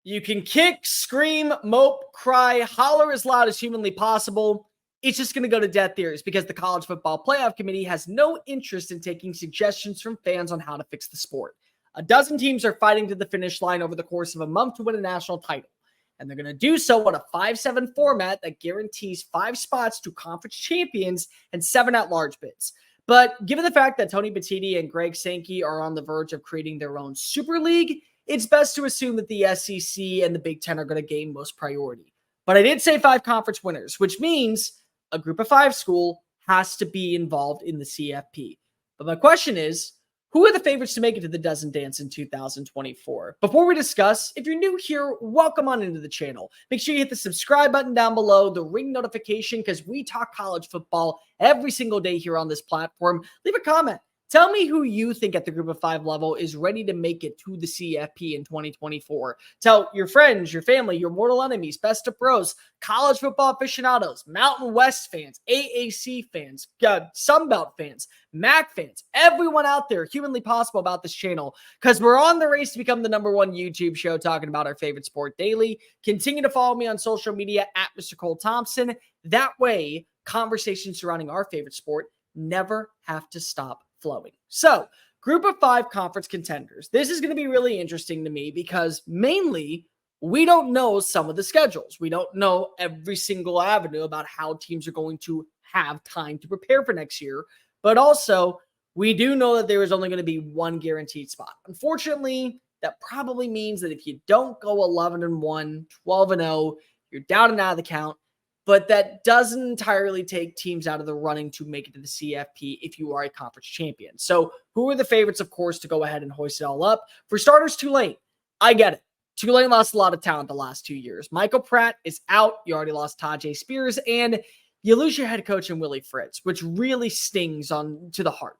You can kick, scream, mope, cry, holler as loud as humanly possible. It's just going to go to death ears because the College Football Playoff Committee has no interest in taking suggestions from fans on how to fix the sport. A dozen teams are fighting to the finish line over the course of a month to win a national title. And they're going to do so on a 5-7 format that guarantees 5 spots to conference champions and 7 at-large bids. But given the fact that Tony Petitti and Greg Sankey are on the verge of creating their own Super League, it's best to assume that the SEC and the Big Ten are going to gain most priority. But I did say 5 conference winners, which means a group of 5 school has to be involved in the CFP. But my question is, who are the favorites to make it to the Dozen Dance in 2024? Before we discuss, if you're new here, welcome on into the channel. Make sure you hit the subscribe button down below, the ring notification, because we talk college football every single day here on this platform. Leave a comment. Tell me who you think at the group of 5 level is ready to make it to the CFP in 2024. Tell your friends, your family, your mortal enemies, best of pros, college football aficionados, Mountain West fans, AAC fans, Sunbelt fans, MAC fans, everyone out there humanly possible about this channel, because we're on the race to become the #1 YouTube show talking about our favorite sport daily. Continue to follow me on social media at Mr. Cole Thompson. That way, conversations surrounding our favorite sport never have to stop flowing. So, group of 5 conference contenders. This is going to be really interesting to me because mainly we don't know some of the schedules. We don't know every single avenue about how teams are going to have time to prepare for next year. But also, we do know that there is only going to be one guaranteed spot. Unfortunately, that probably means that if you don't go 11-1, 12-0, you're down and out of the count. But that doesn't entirely take teams out of the running to make it to the CFP if you are a conference champion. So who are the favorites, of course, to go ahead and hoist it all up? For starters, Tulane. I get it. Tulane lost a lot of talent the last 2 years. Michael Pratt is out. You already lost Tajay Spears. And you lose your head coach in Willie Fritz, which really stings to the heart.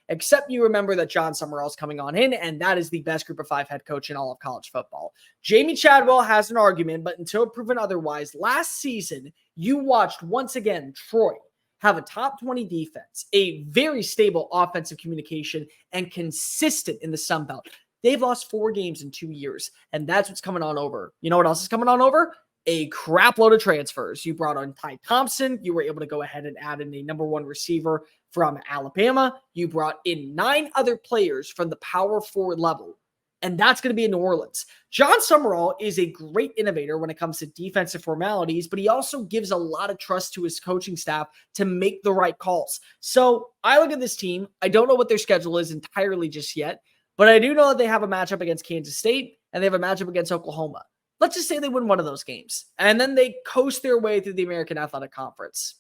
Except you remember that John Summerall's coming on in, and that is the best group of 5 head coach in all of college football. Jamie Chadwell has an argument, but until proven otherwise, last season, you watched once again Troy have a top 20 defense, a very stable offensive communication, and consistent in the Sun Belt. They've lost 4 games in 2 years, and that's what's coming on over. You know what else is coming on over? A crap load of transfers. You brought on Ty Thompson. You were able to go ahead and add in a #1 receiver from Alabama. You brought in 9 other players from the power forward level, and that's going to be in New Orleans. John Summerall is a great innovator when it comes to defensive formalities, but he also gives a lot of trust to his coaching staff to make the right calls. So I look at this team. I don't know what their schedule is entirely just yet, but I do know that they have a matchup against Kansas State, and they have a matchup against Oklahoma. Let's just say they win one of those games, and then they coast their way through the American Athletic Conference.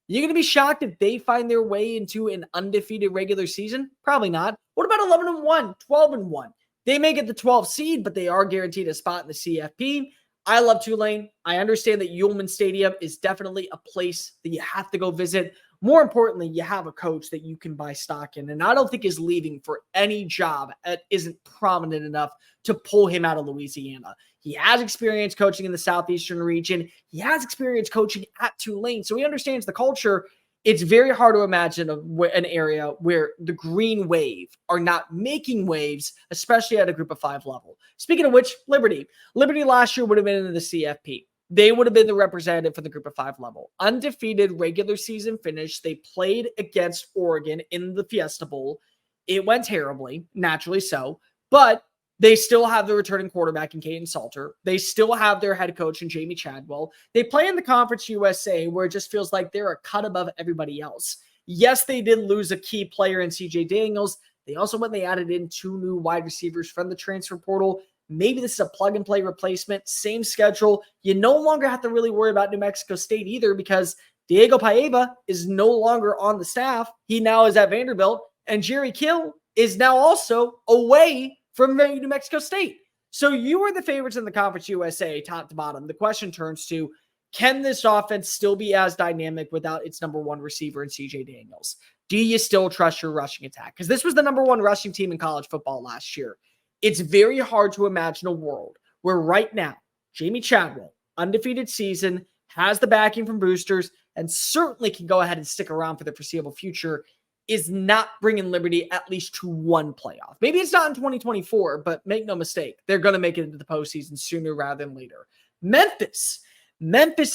You're going to be shocked if they find their way into an undefeated regular season? Probably not. What about 11-1, 12-1? They may get the 12th seed, but they are guaranteed a spot in the CFP. I love Tulane. I understand that Ullman Stadium is definitely a place that you have to go visit. More importantly, you have a coach that you can buy stock in, and I don't think is leaving for any job that isn't prominent enough to pull him out of Louisiana. He has experience coaching in the Southeastern region. He has experience coaching at Tulane, so he understands the culture. It's very hard to imagine an area where the Green Wave are not making waves, especially at a group of 5 level. Speaking of which, Liberty. Liberty last year would have been in the CFP. They would have been the representative for the group of 5 level. Undefeated regular season finish. They played against Oregon in the Fiesta Bowl. It went terribly, naturally so, but they still have the returning quarterback in Caden Salter. They still have their head coach in Jamie Chadwell. They play in the Conference USA where it just feels like they're a cut above everybody else. Yes, they did lose a key player in CJ Daniels. They also went and they added in 2 new wide receivers from the transfer portal. Maybe this is a plug-and-play replacement, same schedule. You no longer have to really worry about New Mexico State either because Diego Paiva is no longer on the staff. He now is at Vanderbilt, and Jerry Kill is now also away from New Mexico State. So you are the favorites in the Conference USA, top to bottom. The question turns to, can this offense still be as dynamic without its #1 receiver in CJ Daniels? Do you still trust your rushing attack? Because this was the #1 rushing team in college football last year. It's very hard to imagine a world where right now, Jamie Chadwell, undefeated season, has the backing from boosters, and certainly can go ahead and stick around for the foreseeable future. is not bringing Liberty at least to one playoff. Maybe it's not in 2024, but make no mistake, they're going to make it into the postseason sooner rather than later. Memphis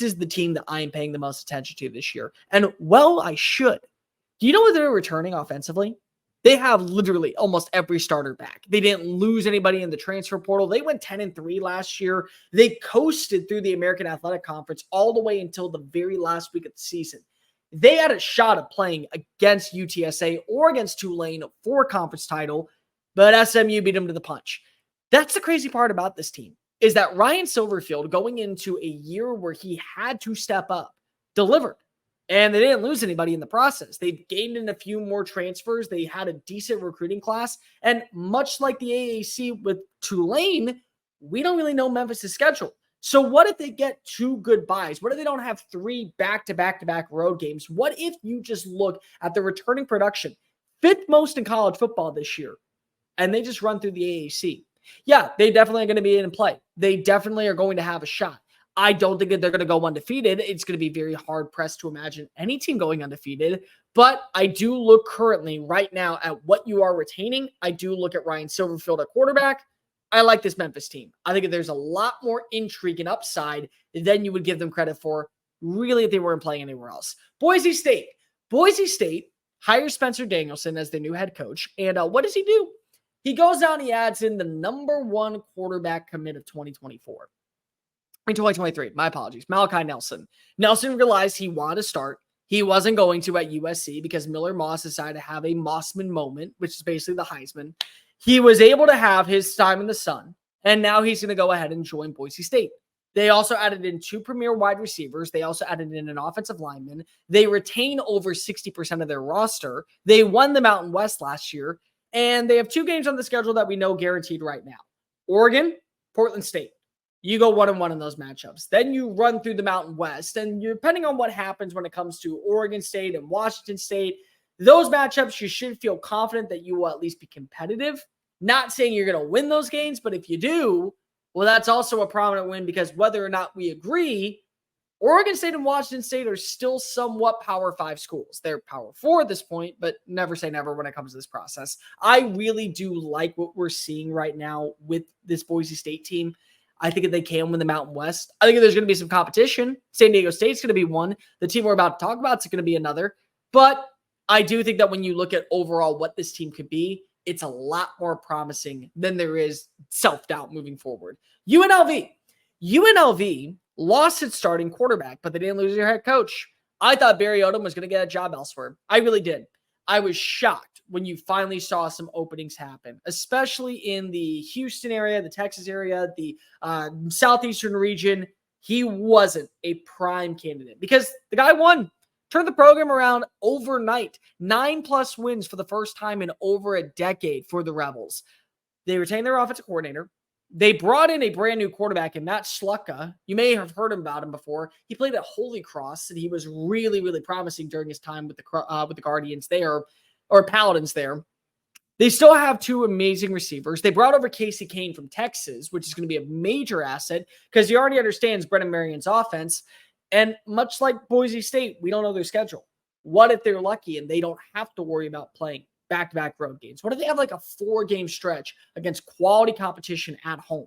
is the team that I am paying the most attention to this year. And well, I should. Do you know what they're returning offensively? They have literally almost every starter back. They didn't lose anybody in the transfer portal. They went 10-3 last year. They coasted through the American Athletic Conference all the way until the very last week of the season. They had a shot of playing against UTSA or against Tulane for a conference title, but SMU beat them to the punch. That's the crazy part about this team, is that Ryan Silverfield, going into a year where he had to step up, delivered. And they didn't lose anybody in the process. They gained in a few more transfers. They had a decent recruiting class. And much like the AAC with Tulane, we don't really know Memphis' schedule. So what if they get 2 good buys? What if they don't have 3 back-to-back-to-back road games? What if you just look at the returning production, 5th most in college football this year, and they just run through the AAC? Yeah, they definitely are going to be in play. They definitely are going to have a shot. I don't think that they're going to go undefeated. It's going to be very hard-pressed to imagine any team going undefeated. But I do look currently right now at what you are retaining. I do look at Ryan Silverfield at quarterback. I like this Memphis team. I think there's a lot more intrigue and upside than you would give them credit for, really, if they weren't playing anywhere else. Boise State hires Spencer Danielson as their new head coach. And what does he do? He goes out and he adds in the number 1 quarterback commit of 2024. In 2023, my apologies, Malachi Nelson. Nelson realized he wanted to start. He wasn't going to at USC because Miller Moss decided to have a Mossman moment, which is basically the Heisman. He was able to have his time in the sun, and now he's going to go ahead and join Boise State. They also added in 2 premier wide receivers. They also added in an offensive lineman. They retain over 60% of their roster. They won the Mountain West last year, and they have 2 games on the schedule that we know guaranteed right now. Oregon, Portland State. You go 1-1 in those matchups. Then you run through the Mountain West, and depending on what happens when it comes to Oregon State and Washington State, those matchups, you should feel confident that you will at least be competitive. Not saying you're going to win those games, but if you do, well, that's also a prominent win, because whether or not we agree, Oregon State and Washington State are still somewhat Power 5 schools. They're Power 4 at this point, but never say never when it comes to this process. I really do like what we're seeing right now with this Boise State team. I think if they can win the Mountain West, I think there's going to be some competition. San Diego State's going to be one. The team we're about to talk about is going to be another. But I do think that when you look at overall what this team could be, it's a lot more promising than there is self-doubt moving forward. UNLV lost its starting quarterback, but they didn't lose their head coach. I thought Barry Odom was going to get a job elsewhere. I really did. I was shocked when you finally saw some openings happen, especially in the Houston area, the Texas area, the southeastern region. He wasn't a prime candidate because the guy won, turned the program around overnight. 9+ wins for the first time in over a decade for the Rebels. They retained their offensive coordinator. They brought in a brand new quarterback in Matt Slucka. You may have heard about him before. He played at Holy Cross, and he was really, really promising during his time with the Guardians there, or Paladins there. They still have 2 amazing receivers. They brought over Casey Kane from Texas, which is going to be a major asset because he already understands Brennan Marion's offense. And much like Boise State, we don't know their schedule. What if they're lucky and they don't have to worry about playing back-to-back road games? What if they have like a 4-game stretch against quality competition at home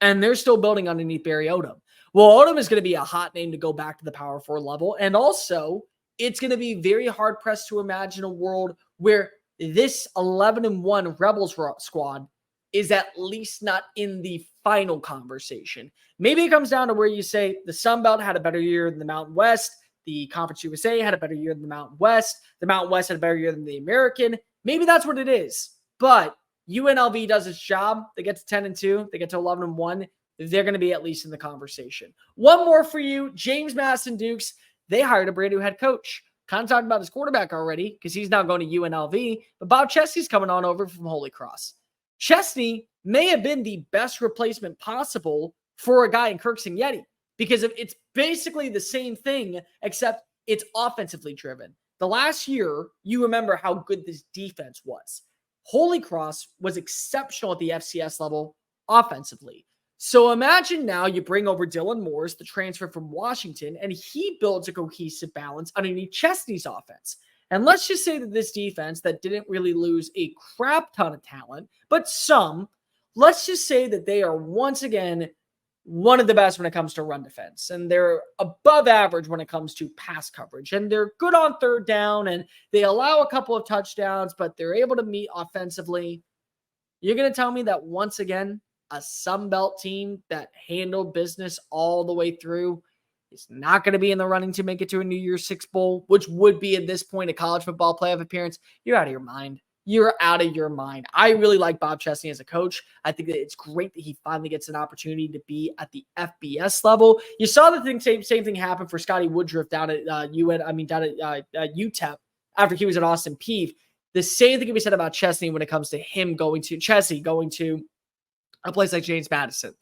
and they're still building underneath Barry Odom? Well, Odom is going to be a hot name to go back to the Power 4 level. And also, it's going to be very hard-pressed to imagine a world where this 11-1 Rebels squad is at least not in the final conversation. Maybe it comes down to where you say the Sun Belt had a better year than the Mountain West. The Conference USA had a better year than the Mountain West. The Mountain West had a better year than the American. Maybe that's what it is. But UNLV does its job. They get to 10-2. They get to 11-1. They're going to be at least in the conversation. One more for you. James Madison Dukes. They hired a brand new head coach. Kind of talked about his quarterback already because he's now going to UNLV. But Bob Chesney's coming on over from Holy Cross. Chesney may have been the best replacement possible for a guy in Kirk Cignetti because it's basically the same thing, except it's offensively driven. The last year, you remember how good this defense was. Holy Cross was exceptional at the FCS level offensively. So imagine now you bring over Dylan Morris, the transfer from Washington, and he builds a cohesive balance underneath Chesney's offense. And let's just say that this defense that didn't really lose a crap ton of talent, but some, let's just say that they are once again one of the best when it comes to run defense. And they're above average when it comes to pass coverage. And they're good on third down, and they allow a couple of touchdowns, but they're able to meet offensively. You're going to tell me that once again, a Sun Belt team that handled business all the way through is not going to be in the running to make it to a New Year's Six Bowl, which would be at this point a college football playoff appearance? You're out of your mind. You're out of your mind. I really like Bob Chesney as a coach. I think that it's great that he finally gets an opportunity to be at the FBS level. You saw the same thing happen for Scotty Woodruff down at UTEP after he was at Austin Peay. The same thing can be said about Chesney when it comes to him going to a place like James Madison.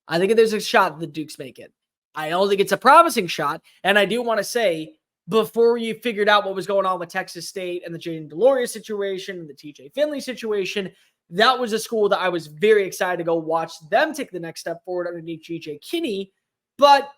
I think there's a shot that the Dukes make it. I don't think it's a promising shot. And I do want to say, before you figured out what was going on with Texas State and the Jaden Deloria situation and the TJ Finley situation, that was a school that I was very excited to go watch them take the next step forward underneath GJ Kinney. But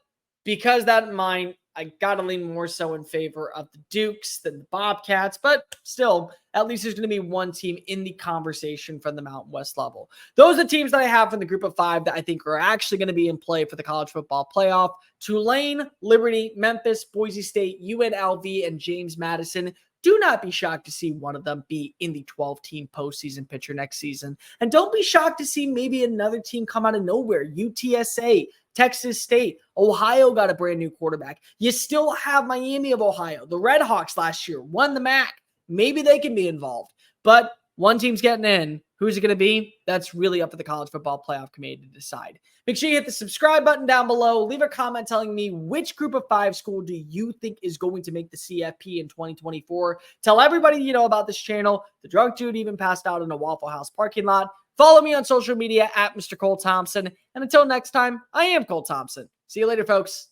because that in mind, I got to lean more so in favor of the Dukes than the Bobcats. But still, at least there's going to be one team in the conversation from the Mountain West level. Those are the teams that I have from the group of 5 that I think are actually going to be in play for the college football playoff. Tulane, Liberty, Memphis, Boise State, UNLV, and James Madison. Do not be shocked to see one of them be in the 12-team postseason picture next season. And don't be shocked to see maybe another team come out of nowhere. UTSA, Texas State, Ohio got a brand new quarterback. You still have Miami of Ohio. The Red Hawks last year won the MAC. Maybe they can be involved. But one team's getting in. Who's it going to be? That's really up to the College Football Playoff Committee to decide. Make sure you hit the subscribe button down below. Leave a comment telling me which group of 5 school do you think is going to make the CFP in 2024. Tell everybody you know about this channel. The drunk dude even passed out in a Waffle House parking lot. Follow me on social media at Mr. Cole Thompson. And until next time, I am Cole Thompson. See you later, folks.